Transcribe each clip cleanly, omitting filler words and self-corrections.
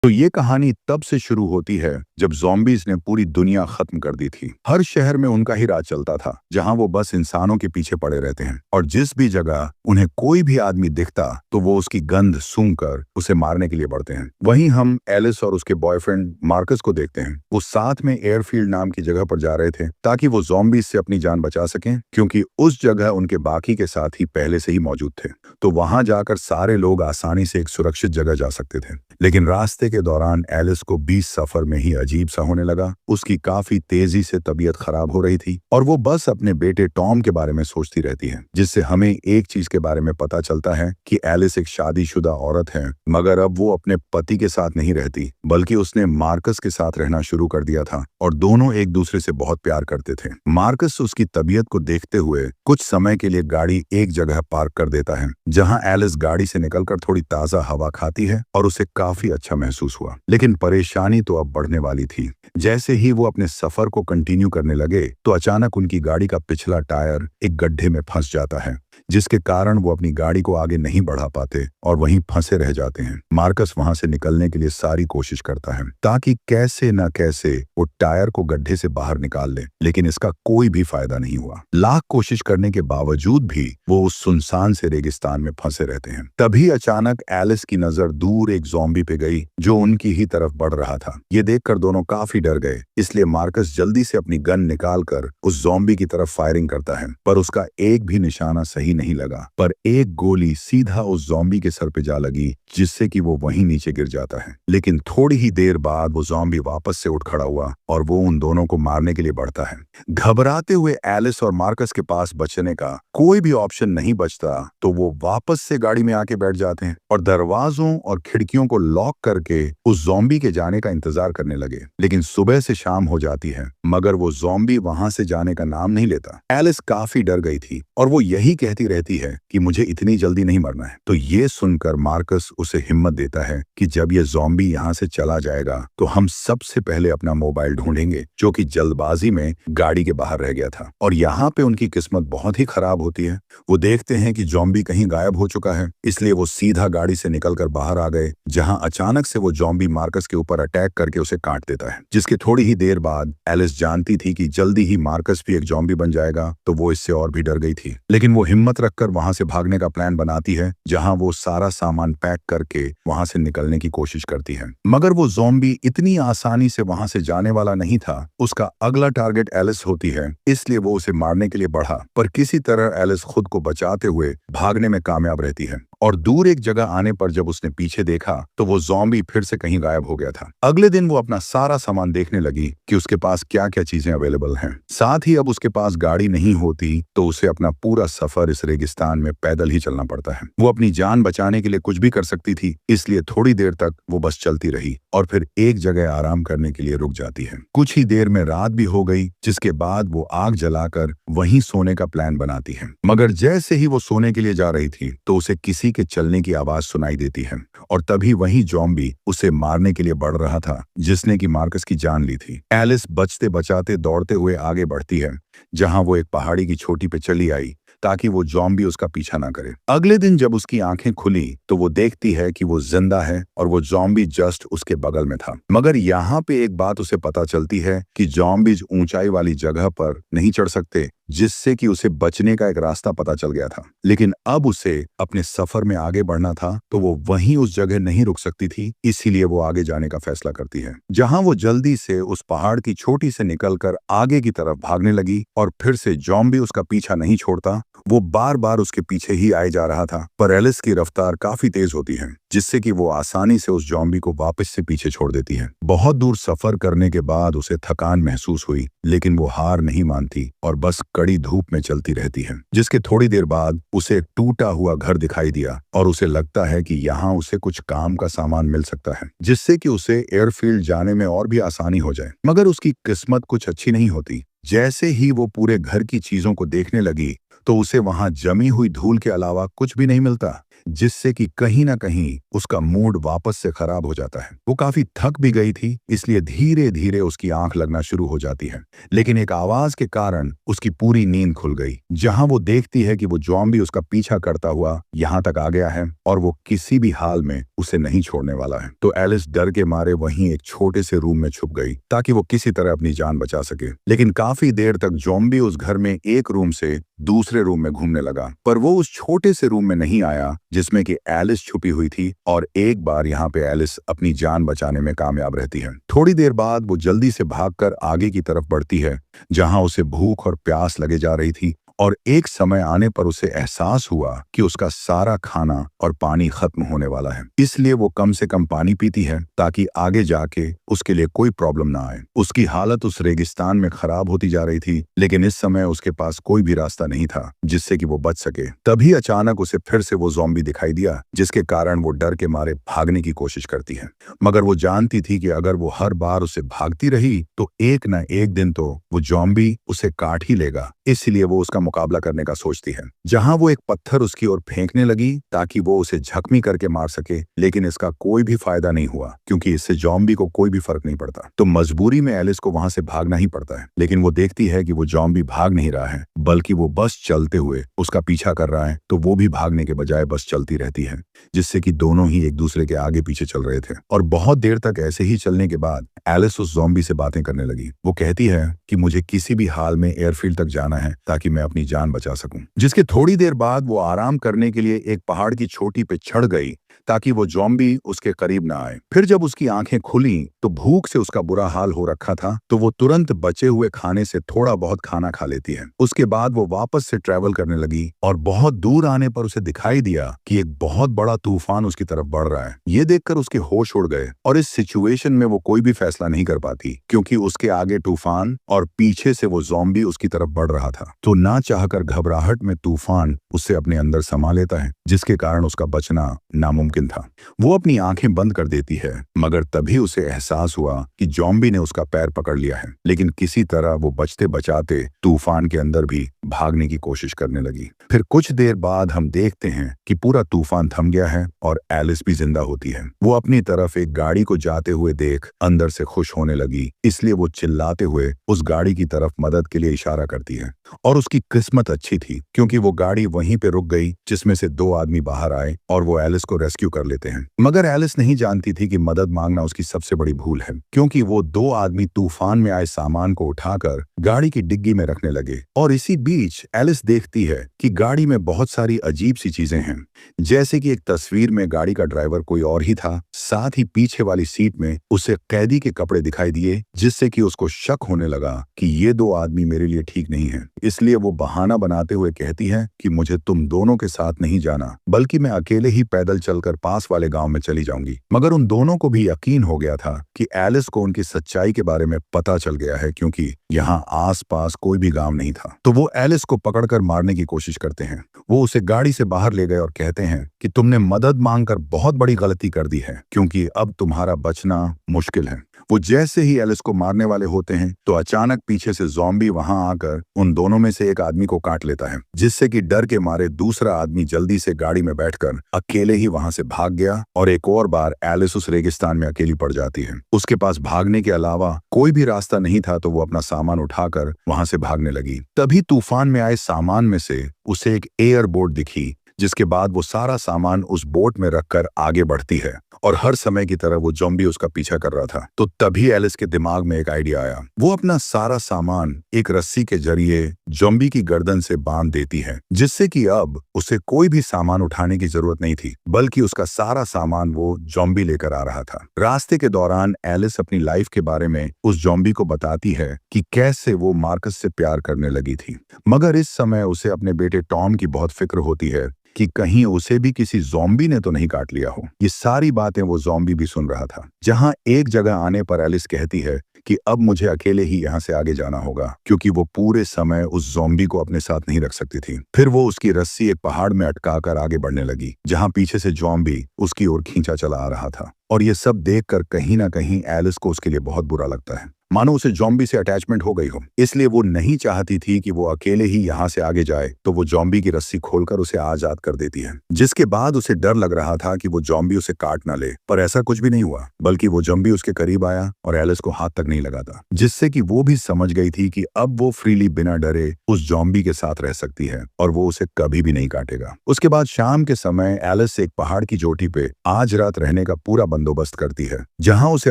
तो ये कहानी तब से शुरू होती है जब ज़ॉम्बीज़ ने पूरी दुनिया खत्म कर दी थी। हर शहर में उनका ही राज चलता था, जहां वो बस इंसानों के पीछे पड़े रहते हैं और जिस भी जगह उन्हें कोई भी आदमी दिखता तो वो उसकी गंध सूंघकर उसे मारने के लिए बढ़ते हैं। वहीं हम एलिस और उसके बॉयफ्रेंड मार्कस को देखते हैं। वो साथ में एयरफील्ड नाम की जगह पर जा रहे थे ताकि वो ज़ॉम्बीज़ से अपनी जान बचा सकें, क्योंकि उस जगह उनके बाकी के साथी पहले से ही मौजूद थे। तो वहां जाकर सारे लोग आसानी से एक सुरक्षित जगह जा सकते थे। लेकिन रास्ते के दौरान एलिस को बीच सफर में ही अजीब सा होने लगा। उसकी काफी तेजी से तबीयत खराब हो रही थी और वो बस अपने बेटे टॉम के बारे में सोचती रहती है, जिससे हमें एक चीज के बारे में पता चलता है कि एलिस एक शादीशुदा औरत है, मगर अब वो अपने पति के साथ नहीं रहती, बल्कि उसने मार्कस के साथ रहना शुरू कर दिया था और दोनों एक दूसरे से बहुत प्यार करते थे। मार्कस उसकी तबीयत को देखते हुए कुछ समय के लिए गाड़ी एक जगह पार्क कर देता है, जहां एलिस गाड़ी से निकलकर थोड़ी ताजा हवा खाती है और उसे काफी अच्छा महसूस हुआ। लेकिन परेशानी तो अब बढ़ने वाली थी। जैसे ही वो अपने सफर को कंटिन्यू करने लगे तो अचानक उनकी गाड़ी का पिछला टायर एक गड्ढे में फंस जाता है, जिसके कारण वो अपनी गाड़ी को आगे नहीं बढ़ा पाते और वहीं फंसे रह जाते हैं। मार्कस वहां से निकलने के लिए सारी कोशिश करता है ताकि कैसे न कैसे वो टायर को गड्ढे से बाहर निकाल ले, लेकिन इसका कोई भी फायदा नहीं हुआ। लाख कोशिश करने के बावजूद भी वो उस सुनसान से रेगिस्तान में फंसे रहते हैं। तभी अचानक एलिस की नजर दूर एक ज़ॉम्बी पे गई जो उनकी ही तरफ बढ़ रहा था। ये देखकर दोनों काफी डर गए, इसलिए मार्कस जल्दी से अपनी गन निकालकर उस ज़ॉम्बी की तरफ फायरिंग करता है, पर उसका एक भी निशाना सही नहीं लगा। पर एक गोली सीधा उस ज़ॉम्बी के सर पे जा लगी, जिससे कि वो वहीं नीचे गिर जाता है। लेकिन थोड़ी ही देर बाद वो ज़ॉम्बी वापस से उठ खड़ा हुआ और वो उन दोनों को मारने के लिए बढ़ता है। घबराते हुए एलिस और मार्कस के पास बचने का कोई भी ऑप्शन नहीं बचता, तो वो वापस से गाड़ी में आके बैठ जाते हैं और दरवाजों और खिड़कियों को लॉक करके उस ज़ॉम्बी के जाने का इंतजार करने लगे। लेकिन सुबह से शाम हो जाती है, मगर वो ज़ॉम्बी वहां से जाने का नाम नहीं लेता। एलिस काफी डर गई थी और वो यही कहती रहती है कि मुझे इतनी जल्दी नहीं मरना है। तो ये सुनकर मार्कस उसे हिम्मत देता है कि जब ये ज़ॉम्बी यहाँ से चला जाएगा तो हम सबसे पहले अपना मोबाइल ढूंढेंगे, जो कि जल्दबाजी में गाड़ी के बाहर रह गया था। और यहाँ पे उनकी किस्मत बहुत ही खराब होती है। वो देखते हैं कि ज़ॉम्बी कहीं गायब हो चुका है, इसलिए वो सीधा गाड़ी से निकलकर बाहर आ गए, जहां अचानक से वो ज़ॉम्बी मार्कस के ऊपर अटैक करके उसे काट देता है। जिसके थोड़ी ही देर बाद एलिस जानती थी कि जल्दी ही मार्कस भी एक ज़ॉम्बी बन जाएगा, तो वो इससे और भी डर गई थी। लेकिन वो हिम्मत रखकर वहां से भागने का प्लान बनाती है, जहां वो सारा सामान पैक करके वहां से निकलने की कोशिश करती है। मगर वो ज़ॉम्बी इतनी आसानी से वहां से जाने वाला नहीं था। उसका अगला टारगेट एलिस होती है, इसलिए वो उसे मारने के लिए बढ़ा, पर किसी तरह एलिस खुद को बचाते हुए भागने में कामयाब रहती है। और दूर एक जगह आने पर जब उसने पीछे देखा तो वो ज़ॉम्बी फिर से कहीं गायब हो गया था। अगले दिन वो अपना सारा सामान देखने लगी कि उसके पास क्या क्या चीजें अवेलेबल हैं। साथ ही अब उसके पास गाड़ी नहीं होती तो उसे अपना पूरा सफर इस रेगिस्तान में पैदल ही चलना पड़ता है। वो अपनी जान बचाने के लिए कुछ भी कर सकती थी, इसलिए थोड़ी देर तक वो बस चलती रही और फिर एक जगह आराम करने के लिए रुक जाती है। कुछ ही देर में रात भी हो गई, जिसके बाद वो आग जलाकर वहीं सोने का प्लान बनाती है। मगर जैसे ही वो सोने के लिए जा रही थी तो उसे किसी के चलने की आवाज सुनाई देती है और तभी वही ज़ॉम्बी उसे मारने के लिए बढ़ रहा था, जिसने कि मार्कस की जान ली थी। एलिस बचते बचाते दौड़ते हुए आगे बढ़ती है, जहां वो एक पहाड़ी की चोटी पे चली आई ताकि वो ज़ॉम्बी उसका पीछा ना करे। अगले दिन जब उसकी आंखें खुली तो वो देखती है कि वो जिंदा है और वो ज़ॉम्बी जस्ट उसके बगल में था। मगर यहाँ पे एक बात उसे पता चलती है कि ज़ॉम्बीज ऊंचाई वाली जगह पर नहीं चढ़ सकते, जिससे कि उसे बचने का एक रास्ता पता चल गया था। लेकिन अब उसे अपने सफर में आगे बढ़ना था, तो वो वहीं उस जगह नहीं रुक सकती थी, इसीलिए वो आगे जाने का फैसला करती है, जहां वो जल्दी से उस पहाड़ की चोटी से निकलकर आगे की तरफ भागने लगी। और फिर से ज़ॉम्बी उसका पीछा नहीं छोड़ता, वो बार बार उसके पीछे ही आए जा रहा था। पर एलिस की रफ्तार काफी तेज होती है, जिससे कि वो आसानी से उस ज़ॉम्बी को वापस से पीछे छोड़ देती है। बहुत दूर सफर करने के बाद उसे थकान महसूस हुई, लेकिन वो हार नहीं मानती और बस कड़ी धूप में चलती रहती है। जिसके थोड़ी देर बाद उसे एक टूटा हुआ घर दिखाई दिया और उसे लगता है कि यहाँ उसे कुछ काम का सामान मिल सकता है, जिससे कि उसे एयरफील्ड जाने में और भी आसानी हो जाए। मगर उसकी किस्मत कुछ अच्छी नहीं होती। जैसे ही वो पूरे घर की चीजों को देखने लगी तो उसे वहां जमी हुई धूल के अलावा कुछ भी नहीं मिलता। जिससे कि कहीं ना कहीं उसका मूड वापस से खराब हो जाता है। वो काफी थक भी गई थी, इसलिए धीरे धीरे उसकी आंख लगना शुरू हो जाती है। लेकिन एक आवाज के कारण उसकी पूरी नींद खुल गई, जहां वो देखती है कि वो ज़ॉम्बी उसका पीछा करता हुआ यहाँ तक आ गया है और वो किसी भी हाल में उसे नहीं छोड़ने वाला है। तो एलिस डर के मारे वहीं एक छोटे से रूम में छुप गई ताकि वो किसी तरह अपनी जान बचा सके। लेकिन काफी देर तक ज़ॉम्बी उस घर में एक रूम से दूसरे रूम में घूमने लगा, पर वो उस छोटे से रूम में नहीं आया जिसमें कि एलिस छुपी हुई थी। और एक बार यहाँ पे एलिस अपनी जान बचाने में कामयाब रहती है। थोड़ी देर बाद वो जल्दी से भागकर आगे की तरफ बढ़ती है, जहां उसे भूख और प्यास लगे जा रही थी। और एक समय आने पर उसे एहसास हुआ कि उसका सारा खाना और पानी खत्म होने वाला है। इसलिए वो कम से कम पानी पीती है ताकि आगे जाके उसके लिए कोई प्रॉब्लम ना आए। उसकी हालत उस रेगिस्तान में खराब होती जा रही थी, लेकिन इस समय उसके पास कोई भी रास्ता नहीं था जिससे कि वो बच सके। तभी अचानक उसे फिर से वो ज़ॉम्बी दिखाई दिया, जिसके कारण वो डर के मारे भागने की कोशिश करती है। मगर वो जानती थी कि अगर वो हर बार उसे भागती रही तो एक न एक दिन तो वो ज़ॉम्बी उसे काट ही लेगा। इसलिए वो उसका मुकाबला करने का सोचती है। जहां वो एक पत्थर उसकी ओर फेंकने लगी ताकि वो उसे जख्मी करके मार सके, लेकिन इसका कोई भी फायदा नहीं हुआ क्योंकि इससे ज़ॉम्बी को कोई भी फर्क नहीं पड़ता। तो मजबूरी में एलिस को वहां से भागना ही पड़ता है। लेकिन वो देखती है कि वो ज़ॉम्बी भाग नहीं रहा है, बल्कि वो बस चलते हुए उसका पीछा कर रहा है। तो वो भी भागने के बजाय बस चलती रहती है, जिससे कि दोनों ही एक दूसरे के आगे पीछे चल रहे थे। और बहुत देर तक ऐसे ही चलने के बाद एलिस उस ज़ॉम्बी से बातें करने लगी। वो कहती है कि मुझे किसी भी हाल में एयरफील्ड तक जाना है ताकि मैं अपनी जान बचा सकूं। जिसके थोड़ी देर बाद वो आराम करने के लिए एक पहाड़ की चोटी पे चढ़ गई ताकि वो ज़ॉम्बी उसके करीब ना आए। फिर जब उसकी आंखें खुली तो भूख से उसका बुरा हाल हो रखा था, तो वो तुरंत बचे हुए खाने से थोड़ा बहुत खाना खा लेती है। उसके बाद वो वापस से ट्रैवल करने लगी और बहुत दूर आने पर उसे दिखाई दिया कि एक बहुत बड़ा तूफान उसकी तरफ बढ़ रहा है। ये देखकर उसके होश उड़ गए और इस सिचुएशन में वो कोई भी फैसला नहीं कर पाती, क्योंकि उसके आगे तूफान और पीछे से वो ज़ॉम्बी उसकी तरफ बढ़ रहा था। तो ना चाहकर घबराहट में तूफान उससे अपने अंदर समा लेता है, जिसके कारण उसका बचना नामुमकिन था। वो अपनी आंखें बंद कर देती है, मगर तभी उसे एहसास हुआ कि ज़ॉम्बी ने उसका पैर पकड़ लिया है। लेकिन किसी तरह वो बचते बचाते तूफान के अंदर भी भागने की कोशिश करने लगी। फिर कुछ देर बाद हम देखते हैं कि पूरा तूफान थम गया है और एलिस भी जिंदा होती है। वो अपनी तरफ एक गाड़ी को जाते हुए देख अंदर से खुश होने लगी, इसलिए वो चिल्लाते हुए उस गाड़ी की तरफ मदद के लिए इशारा करती है। और उसकी किस्मत अच्छी थी, क्योंकि वो गाड़ी वहीं पे रुक गई, जिसमें से 2 आदमी बाहर आए और वो एलिस को रेस्क्यू कर लेते हैं। मगर एलिस नहीं जानती थी कि मदद मांगना उसकी सबसे बड़ी भूल है, क्योंकि वो 2 आदमी तूफान में आए सामान को उठाकर गाड़ी की डिग्गी में रखने लगे। और इसी बीच एलिस देखती है कि गाड़ी में बहुत सारी अजीब सी चीजें हैं, जैसे कि एक तस्वीर में गाड़ी का ड्राइवर कोई और ही था। साथ ही पीछे वाली सीट में उसे कैदी के कपड़े दिखाई दिए, जिससे कि उसको शक होने लगा कि ये 2 आदमी मेरे लिए ठीक नहीं है। इसलिए वो बहाना बनाते हुए कहती है कि मुझे तुम दोनों के साथ नहीं जाना, बल्कि मैं अकेले ही पैदल चलकर पास वाले गांव में चली जाऊंगी। मगर उन दोनों को भी यकीन हो गया था कि एलिस को उनकी सच्चाई के बारे में पता चल गया है, क्योंकि यहाँ आसपास कोई भी गांव नहीं था। तो वो एलिस को पकड़कर मारने की कोशिश करते हैं। वो उसे गाड़ी से बाहर ले गए और कहते हैं कि तुमने मदद मांगकर बहुत बड़ी गलती कर दी है, क्योंकि अब तुम्हारा बचना मुश्किल है। वो जैसे ही एलिस को मारने वाले होते हैं तो अचानक पीछे से ज़ॉम्बी वहां आकर उन दोनों में से एक आदमी को काट लेता है, जिससे कि डर के मारे दूसरा आदमी जल्दी से गाड़ी में बैठकर अकेले ही वहां से भाग गया। और एक और बार एलिस उस रेगिस्तान में अकेली पड़ जाती है। उसके पास भागने के अलावा कोई भी रास्ता नहीं था, तो वो अपना सामान उठाकर वहां से भागने लगी। तभी तूफान में आए सामान में से उसे एक एयर बोट दिखी, जिसके बाद वो सारा सामान उस बोट में रखकर आगे बढ़ती है और हर समय की तरह वो ज़ॉम्बी उसका पीछा कर रहा था। तो तभी एलिस के दिमाग में एक आइडिया आया। वो अपना सारा सामान एक रस्सी के जरिए ज़ॉम्बी की गर्दन से बांध देती है, जिससे कि अब उसे कोई भी सामान उठाने की जरूरत नहीं थी, बल्कि उसका सारा सामान वो ज़ॉम्बी लेकर आ रहा था। रास्ते के दौरान एलिस अपनी लाइफ के बारे में उस ज़ॉम्बी को बताती है कि कैसे वो मार्कस से प्यार करने लगी थी। मगर इस समय उसे अपने बेटे टॉम की बहुत फिक्र होती है कि कहीं उसे भी किसी ज़ॉम्बी ने तो नहीं काट लिया हो। ये सारी बातें वो ज़ॉम्बी भी सुन रहा था। जहां एक जगह आने पर एलिस कहती है कि अब मुझे अकेले ही यहाँ से आगे जाना होगा, क्योंकि वो पूरे समय उस ज़ॉम्बी को अपने साथ नहीं रख सकती थी। फिर वो उसकी रस्सी एक पहाड़ में अटकाकर आगे बढ़ने लगी, जहां पीछे से ज़ॉम्बी उसकी ओर खींचा चला आ रहा था। और ये सब देखकर कहीं ना कहीं एलिस को उसके लिए बहुत बुरा लगता है। मानो उसे ज़ॉम्बी से अटैचमेंट हो गई हो। इसलिए वो नहीं चाहती थी कि वो अकेले ही यहाँ से आगे जाए, तो वो ज़ॉम्बी की रस्सी खोलकर उसे आजाद कर देती है। जिसके बाद उसे डर लग रहा था कि वो ज़ॉम्बी उसे काट ना ले, पर ऐसा कुछ भी नहीं हुआ, बल्कि वो ज़ॉम्बी उसके करीब आया और एलिस को हाथ तक नहीं लगाता, जिससे कि वो भी समझ गई थी कि अब वो फ्रीली बिना डरे उस ज़ॉम्बी के साथ रह सकती है और वो उसे कभी भी नहीं काटेगा। उसके बाद शाम के समय एलिस एक पहाड़ की चोटी पे आज रात रहने का पूरा बंदोबस्त करती है, जहां उसे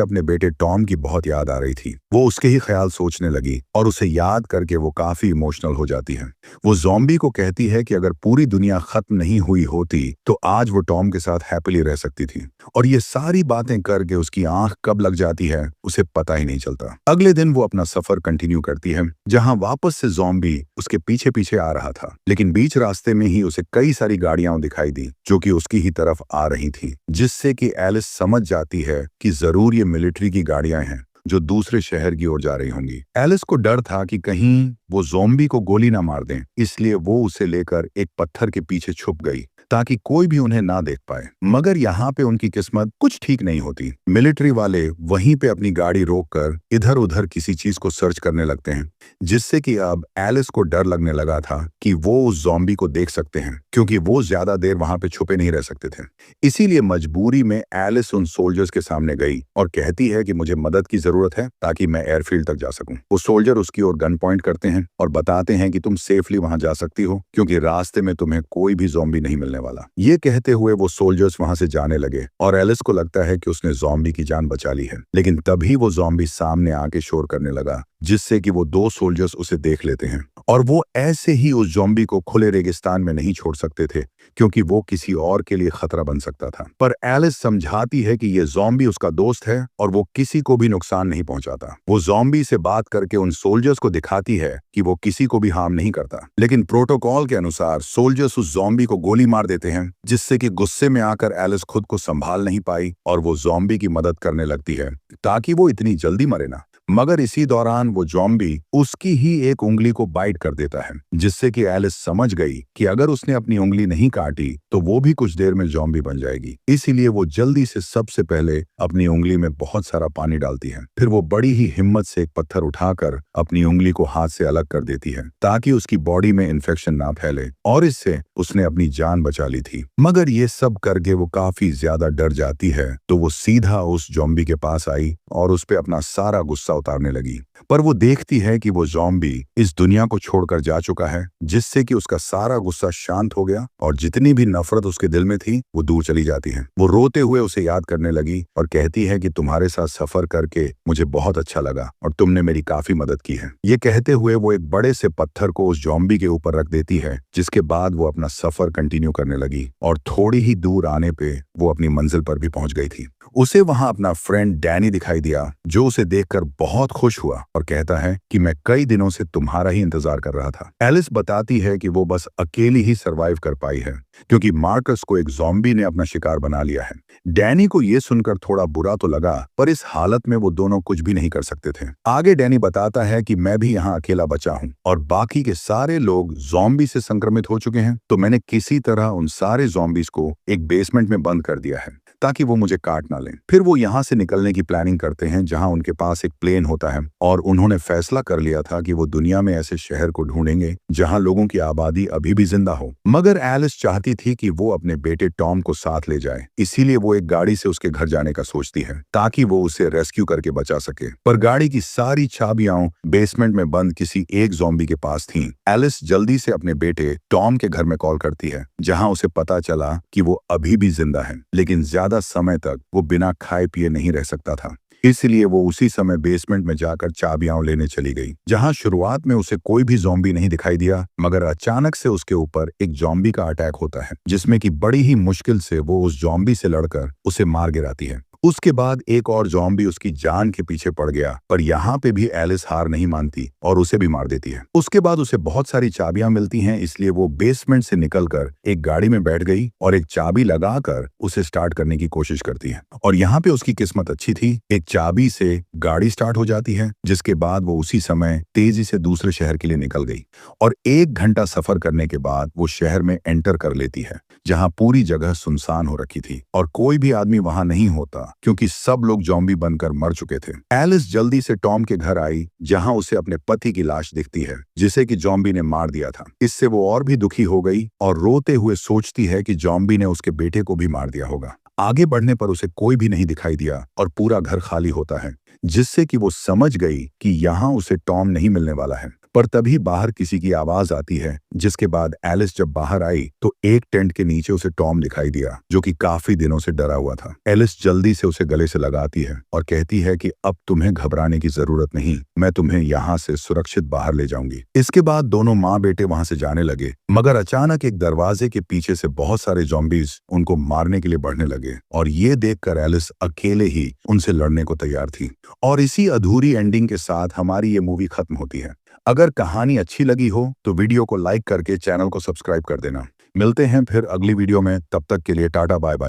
अपने बेटे टॉम की बहुत याद आ रही थी। वो उसके ही ख्याल सोचने लगी और उसे याद करके वो काफी इमोशनल हो जाती है। वो ज़ॉम्बी को कहती है कि अगर पूरी दुनिया खत्म नहीं हुई होती तो आज वो टॉम के साथ हैप्पीली रह सकती थी, और ये सारी बातें करके उसकी आंख कब लग जाती है उसे पता ही नहीं चलता। अगले दिन वो अपना सफर कंटिन्यू करती है, जहां वापस से ज़ॉम्बी उसके पीछे पीछे आ रहा था, लेकिन बीच रास्ते में ही उसे कई सारी गाड़ियां दिखाई दी जो कि उसकी ही तरफ आ रही थी, जिससे कि एलिस समझ जाती है कि जरूर ये मिलिट्री की गाड़ियां हैं जो दूसरे शहर की ओर जा रही होंगी। एलिस को डर था कि कहीं वो ज़ॉम्बी को गोली ना मार दें, इसलिए वो उसे लेकर एक पत्थर के पीछे छुप गई ताकि कोई भी उन्हें ना देख पाए। मगर यहाँ पे उनकी किस्मत कुछ ठीक नहीं होती। मिलिट्री वाले वहीं पे अपनी गाड़ी रोककर इधर उधर किसी चीज को सर्च करने लगते हैं, जिससे कि अब एलिस को डर लगने लगा था कि वो उस ज़ॉम्बी को देख सकते हैं, क्योंकि वो ज्यादा देर वहां पे छुपे नहीं रह सकते थे। इसीलिए मजबूरी में एलिस उन सोल्जर्स के सामने गई और कहती है कि मुझे मदद की जरूरत है ताकि मैं एयरफील्ड तक जा सकूं। वो सोल्जर उसकी ओर गन पॉइंट करते हैं और बताते हैं कि तुम सेफली वहां जा सकती हो, क्योंकि रास्ते में तुम्हें कोई भी ज़ॉम्बी नहीं मिलने वाला। ये कहते हुए वो सोल्जर्स वहां से जाने लगे और एलिस को लगता है कि उसने ज़ॉम्बी की जान बचा ली है, लेकिन तभी वो ज़ॉम्बी सामने आके शोर करने लगा, जिससे कि वो दो सोल्जर्स उसे देख लेते हैं और वो ऐसे ही उस ज़ॉम्बी को खुले रेगिस्तान में नहीं छोड़ सकते थे, क्योंकि वो किसी और के लिए खतरा बन सकता था। पर एलिस समझाती है कि ये ज़ॉम्बी उसका दोस्त है और वो किसी को भी नुकसान नहीं पहुंचाता। वो ज़ॉम्बी से बात करके उन सोल्जर्स को दिखाती है कि वो किसी को भी हार्म नहीं करता, लेकिन प्रोटोकॉल के अनुसार सोल्जर्स उस ज़ॉम्बी को गोली मार देते हैं, जिससे कि गुस्से में आकर एलिस खुद को संभाल नहीं पाई और वो ज़ॉम्बी की मदद करने लगती है ताकि वो इतनी जल्दी मरे ना। मगर इसी दौरान वो ज़ॉम्बी उसकी ही एक उंगली को बाइट कर देता है, जिससे कि एलिस समझ गई कि अगर उसने अपनी उंगली नहीं काटी तो वो भी कुछ देर में ज़ॉम्बी बन जाएगी। इसीलिए वो जल्दी से सबसे पहले अपनी उंगली में बहुत सारा पानी डालती है, फिर वो बड़ी ही हिम्मत से एक पत्थर उठाकर अपनी उंगली को हाथ से अलग कर देती है ताकि उसकी बॉडी में इन्फेक्शन ना फैले, और इससे उसने अपनी जान बचा ली थी। मगर ये सब करके वो काफी ज्यादा डर जाती है, तो वो सीधा उस ज़ॉम्बी के पास आई और उस पे अपना सारा गुस्सा उतारने लगी। पर वो देखती है कि वो ज़ॉम्बी इस दुनिया को छोड़कर जा चुका है, जिससे कि उसका सारा गुस्सा शांत हो गया और जितनी भी नफरत उसके दिल में थी वो दूर चली जाती है। वो रोते हुए उसे याद करने लगी और कहती है कि तुम्हारे साथ सफर करके मुझे बहुत अच्छा लगा और तुमने मेरी काफी मदद की है। ये कहते हुए वो एक बड़े से पत्थर को उस ज़ॉम्बी के ऊपर रख देती है, जिसके बाद वो अपना सफर कंटिन्यू करने लगी और थोड़ी ही दूर आने पे वो अपनी मंजिल पर भी पहुंच गई थी। उसे वहां अपना फ्रेंड डैनी दिखाई दिया, जो उसे देखकर बहुत खुश हुआ और कहता है कि मैं कई दिनों से तुम्हारा ही इंतजार कर रहा था। एलिस बताती है कि वो बस अकेली ही सरवाइव कर पाई है, क्योंकि मार्कस को एक ज़ॉम्बी ने अपना शिकार बना लिया है। डैनी को ये सुनकर थोड़ा बुरा तो लगा, पर इस हालत में वो दोनों कुछ भी नहीं कर सकते थे। आगे डैनी बताता है कि मैं भी यहाँ अकेला बचा हूँ और बाकी के सारे लोग ज़ॉम्बी से संक्रमित हो चुके हैं, तो मैंने किसी तरह उन सारे ज़ॉम्बीज को एक बेसमेंट में बंद कर दिया है ताकि वो मुझे काट ना लें। फिर वो यहाँ से निकलने की प्लानिंग करते हैं, जहाँ उनके पास एक प्लेन होता है और उन्होंने फैसला कर लिया था कि वो दुनिया में ऐसे शहर को ढूंढेंगे जहाँ लोगों की आबादी अभी भी जिंदा हो। मगर एलिस चाहती थी कि वो अपने बेटे टॉम को साथ ले जाए, इसीलिए वो एक गाड़ी से उसके घर जाने का सोचती है ताकि वो उसे रेस्क्यू करके बचा सके। पर गाड़ी की सारी चाबियां बेसमेंट में बंद किसी एक ज़ॉम्बी के पास थीं। एलिस जल्दी से अपने बेटे टॉम के घर में कॉल करती है, जहां उसे पता चला कि वो अभी भी जिंदा है, लेकिन ज्यादा समय तक वो बिना खाए पिए नहीं रह सकता था। इसलिए वो उसी समय बेसमेंट में जाकर चाबियां लेने चली गई, जहां शुरुआत में उसे कोई भी ज़ॉम्बी नहीं दिखाई दिया, मगर अचानक से उसके ऊपर एक ज़ॉम्बी का अटैक होता है, जिसमें कि बड़ी ही मुश्किल से वो उस ज़ॉम्बी से लड़कर उसे मार गिराती है। उसके बाद एक और ज़ॉम्बी उसकी जान के पीछे पड़ गया, पर यहाँ पे भी एलिस हार नहीं मानती और उसे भी मार देती है। उसके बाद उसे बहुत सारी चाबियां मिलती हैं, इसलिए वो बेसमेंट से निकलकर एक गाड़ी में बैठ गई और एक चाबी लगाकर उसे स्टार्ट करने की कोशिश करती है। और यहाँ पे उसकी किस्मत अच्छी थी, एक चाबी से गाड़ी स्टार्ट हो जाती है, जिसके बाद वो उसी समय तेजी से दूसरे शहर के लिए निकल गई और 1 घंटा सफर करने के बाद वो शहर में एंटर कर लेती है, जहां पूरी जगह सुनसान हो रखी थी और कोई भी आदमी वहां नहीं होता क्योंकि सब लोग ज़ॉम्बी बनकर मर चुके थे। एलिस जल्दी से टॉम के घर आई जहां उसे अपने पति की लाश दिखती है जिसे कि ज़ॉम्बी ने मार दिया था। इससे वो और भी दुखी हो गई और रोते हुए सोचती है कि ज़ॉम्बी ने उसके बेटे को भी मार दिया होगा। आगे बढ़ने पर उसे कोई भी नहीं दिखाई दिया और पूरा घर खाली होता है, जिससे कि वो समझ गई कि यहाँ उसे टॉम नहीं मिलने वाला है। पर तभी बाहर किसी की आवाज आती है, जिसके बाद एलिस जब बाहर आई तो एक टेंट के नीचे उसे टॉम दिखाई दिया जो कि काफी दिनों से डरा हुआ था। एलिस जल्दी से उसे गले से लगाती है और कहती है कि अब तुम्हें घबराने की जरूरत नहीं, मैं तुम्हें यहाँ से सुरक्षित बाहर ले जाऊंगी। इसके बाद दोनों माँ बेटे वहां से जाने लगे, मगर अचानक एक दरवाजे के पीछे से बहुत सारे ज़ॉम्बीज उनको मारने के लिए बढ़ने लगे और ये देखकर एलिस अकेले ही उनसे लड़ने को तैयार थी। और इसी अधूरी एंडिंग के साथ हमारी ये मूवी खत्म होती है। अगर कहानी अच्छी लगी हो तो वीडियो को लाइक करके चैनल को सब्सक्राइब कर देना। मिलते हैं फिर अगली वीडियो में, तब तक के लिए टाटा बाय बाय।